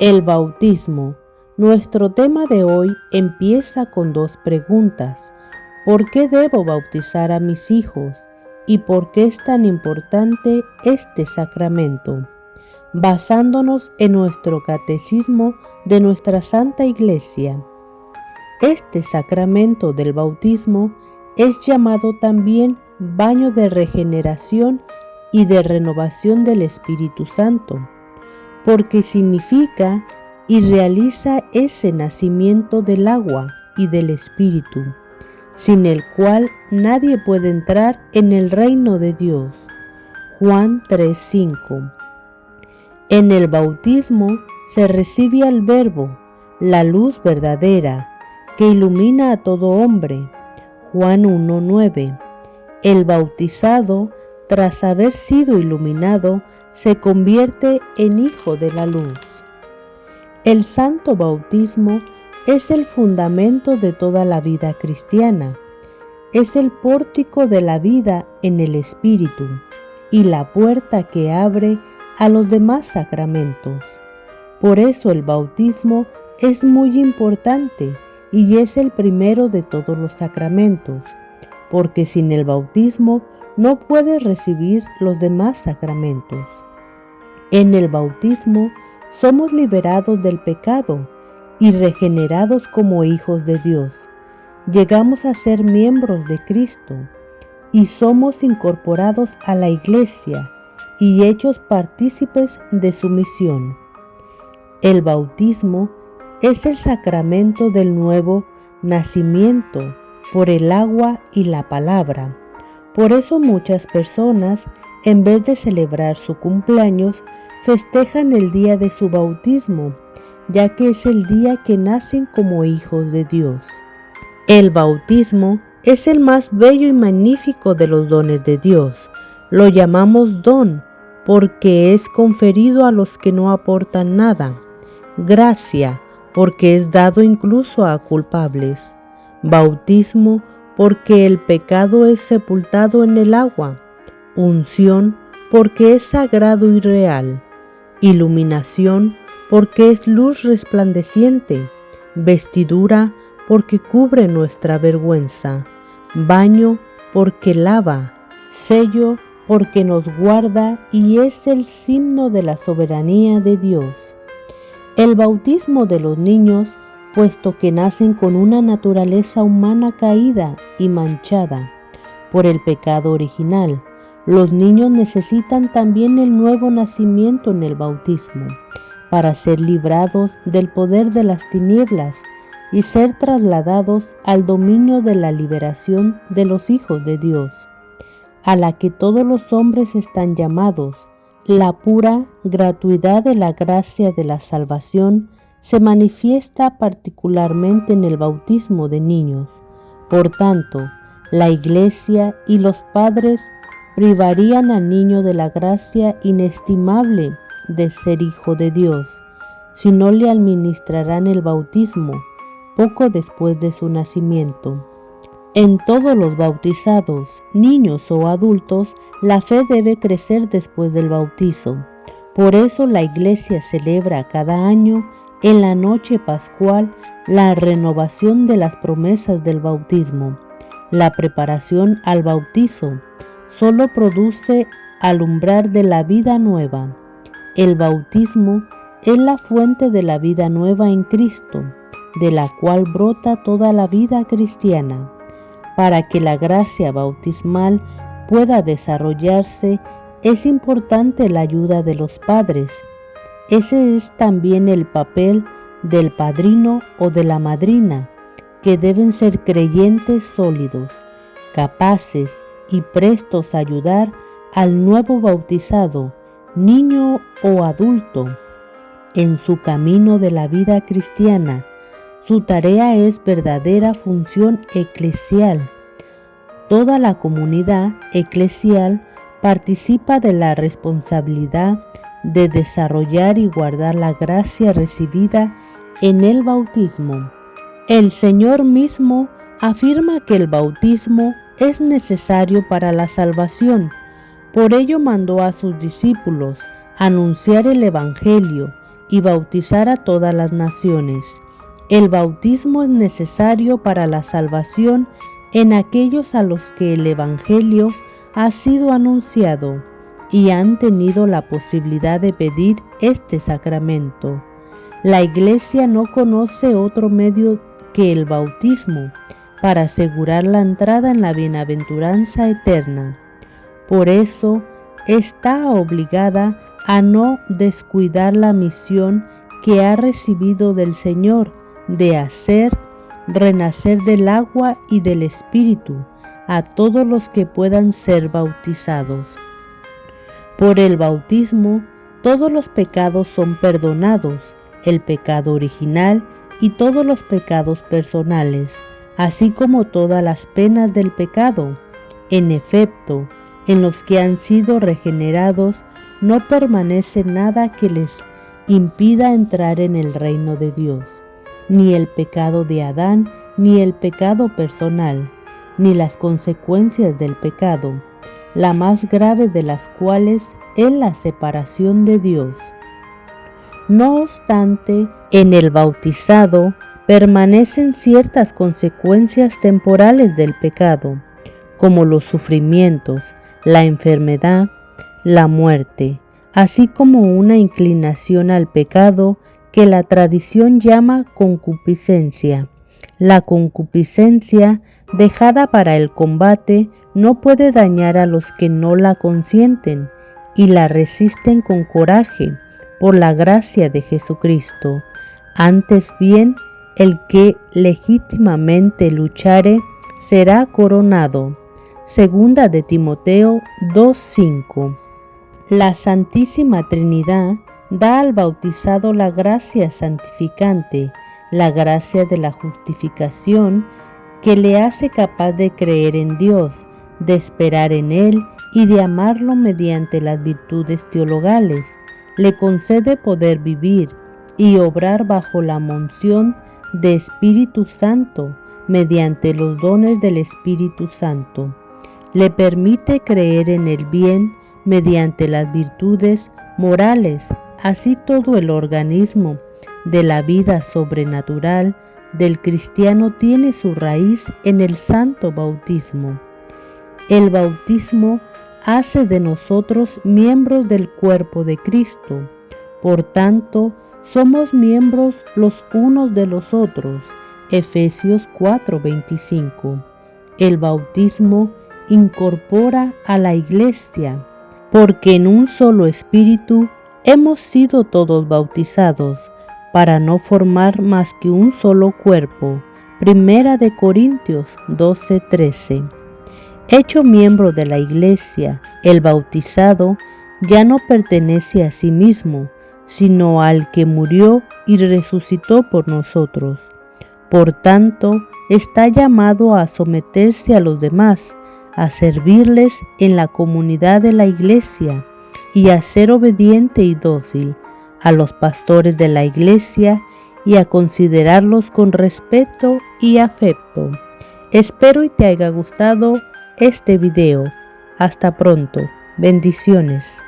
El bautismo. Nuestro tema de hoy empieza con dos preguntas. ¿Por qué debo bautizar a mis hijos? ¿Y por qué es tan importante este sacramento? Basándonos en nuestro catecismo de nuestra Santa Iglesia. Este sacramento del bautismo es llamado también baño de regeneración y de renovación del Espíritu Santo, porque significa y realiza ese nacimiento del agua y del Espíritu, sin el cual nadie puede entrar en el reino de Dios. Juan 3:5. En el bautismo se recibe al Verbo, la luz verdadera, que ilumina a todo hombre. Juan 1:9. El bautizado, tras haber sido iluminado, se convierte en hijo de la luz. El santo bautismo es el fundamento de toda la vida cristiana. Es el pórtico de la vida en el Espíritu y la puerta que abre a los demás sacramentos. Por eso el bautismo es muy importante y es el primero de todos los sacramentos, porque sin el bautismo no puedes recibir los demás sacramentos. En el bautismo somos liberados del pecado y regenerados como hijos de Dios. Llegamos a ser miembros de Cristo y somos incorporados a la Iglesia y hechos partícipes de su misión. El bautismo es el sacramento del nuevo nacimiento por el agua y la palabra. Por eso muchas personas, en vez de celebrar su cumpleaños, festejan el día de su bautismo, ya que es el día que nacen como hijos de Dios. El bautismo es el más bello y magnífico de los dones de Dios. Lo llamamos don porque es conferido a los que no aportan nada. Gracia, porque es dado incluso a culpables. Bautismo, porque el pecado es sepultado en el agua. Unción, porque es sagrado y real. Iluminación, porque es luz resplandeciente. Vestidura, porque cubre nuestra vergüenza. Baño, porque lava. Sello, porque nos guarda y es el signo de la soberanía de Dios. El bautismo de los niños, puesto que nacen con una naturaleza humana caída y manchada por el pecado original, los niños necesitan también el nuevo nacimiento en el bautismo, para ser librados del poder de las tinieblas y ser trasladados al dominio de la liberación de los hijos de Dios, a la que todos los hombres están llamados. La pura gratuidad de la gracia de la salvación se manifiesta particularmente en el bautismo de niños. Por tanto, la Iglesia y los padres privarían al niño de la gracia inestimable de ser hijo de Dios, si no le administrarán el bautismo poco después de su nacimiento. En todos los bautizados, niños o adultos, la fe debe crecer después del bautizo. Por eso la Iglesia celebra cada año en la noche pascual la renovación de las promesas del bautismo. La preparación al bautizo solo produce alumbrar de la vida nueva. El bautismo es la fuente de la vida nueva en Cristo, de la cual brota toda la vida cristiana. Para que la gracia bautismal pueda desarrollarse, es importante la ayuda de los padres. Ese es también el papel del padrino o de la madrina, que deben ser creyentes sólidos, capaces y prestos a ayudar al nuevo bautizado, niño o adulto, en su camino de la vida cristiana. Su tarea es verdadera función eclesial. Toda la comunidad eclesial participa de la responsabilidad de desarrollar y guardar la gracia recibida en el bautismo. El Señor mismo afirma que el bautismo es necesario para la salvación. Por ello mandó a sus discípulos anunciar el Evangelio y bautizar a todas las naciones. El bautismo es necesario para la salvación en aquellos a los que el Evangelio ha sido anunciado y han tenido la posibilidad de pedir este sacramento. La Iglesia no conoce otro medio que el bautismo para asegurar la entrada en la bienaventuranza eterna. Por eso está obligada a no descuidar la misión que ha recibido del Señor de hacer renacer del agua y del Espíritu a todos los que puedan ser bautizados. Por el bautismo, todos los pecados son perdonados, el pecado original y todos los pecados personales, así como todas las penas del pecado. En efecto, en los que han sido regenerados no permanece nada que les impida entrar en el reino de Dios, ni el pecado de Adán, ni el pecado personal, ni las consecuencias del pecado, la más grave de las cuales es la separación de Dios. No obstante, en el bautizado permanecen ciertas consecuencias temporales del pecado, como los sufrimientos, la enfermedad, la muerte, así como una inclinación al pecado que la tradición llama concupiscencia. La concupiscencia, dejada para el combate, no puede dañar a los que no la consienten y la resisten con coraje por la gracia de Jesucristo. Antes bien, el que legítimamente luchare será coronado. Segunda de Timoteo 2:5. La Santísima Trinidad da al bautizado la gracia santificante, la gracia de la justificación que le hace capaz de creer en Dios, de esperar en Él y de amarlo mediante las virtudes teologales. Le concede poder vivir y obrar bajo la unción de Espíritu Santo mediante los dones del Espíritu Santo. Le permite creer en el bien mediante las virtudes morales. Así todo el organismo de la vida sobrenatural del cristiano tiene su raíz en el santo bautismo. El bautismo hace de nosotros miembros del cuerpo de Cristo. Por tanto, somos miembros los unos de los otros. Efesios 4:25. El bautismo incorpora a la Iglesia, porque en un solo espíritu hemos sido todos bautizados, para no formar más que un solo cuerpo. Primera de Corintios 12:13. Hecho miembro de la Iglesia, el bautizado ya no pertenece a sí mismo, sino al que murió y resucitó por nosotros. Por tanto, está llamado a someterse a los demás, a servirles en la comunidad de la Iglesia y a ser obediente y dócil a los pastores de la Iglesia y a considerarlos con respeto y afecto. Espero y te haya gustado este video. Hasta pronto. Bendiciones.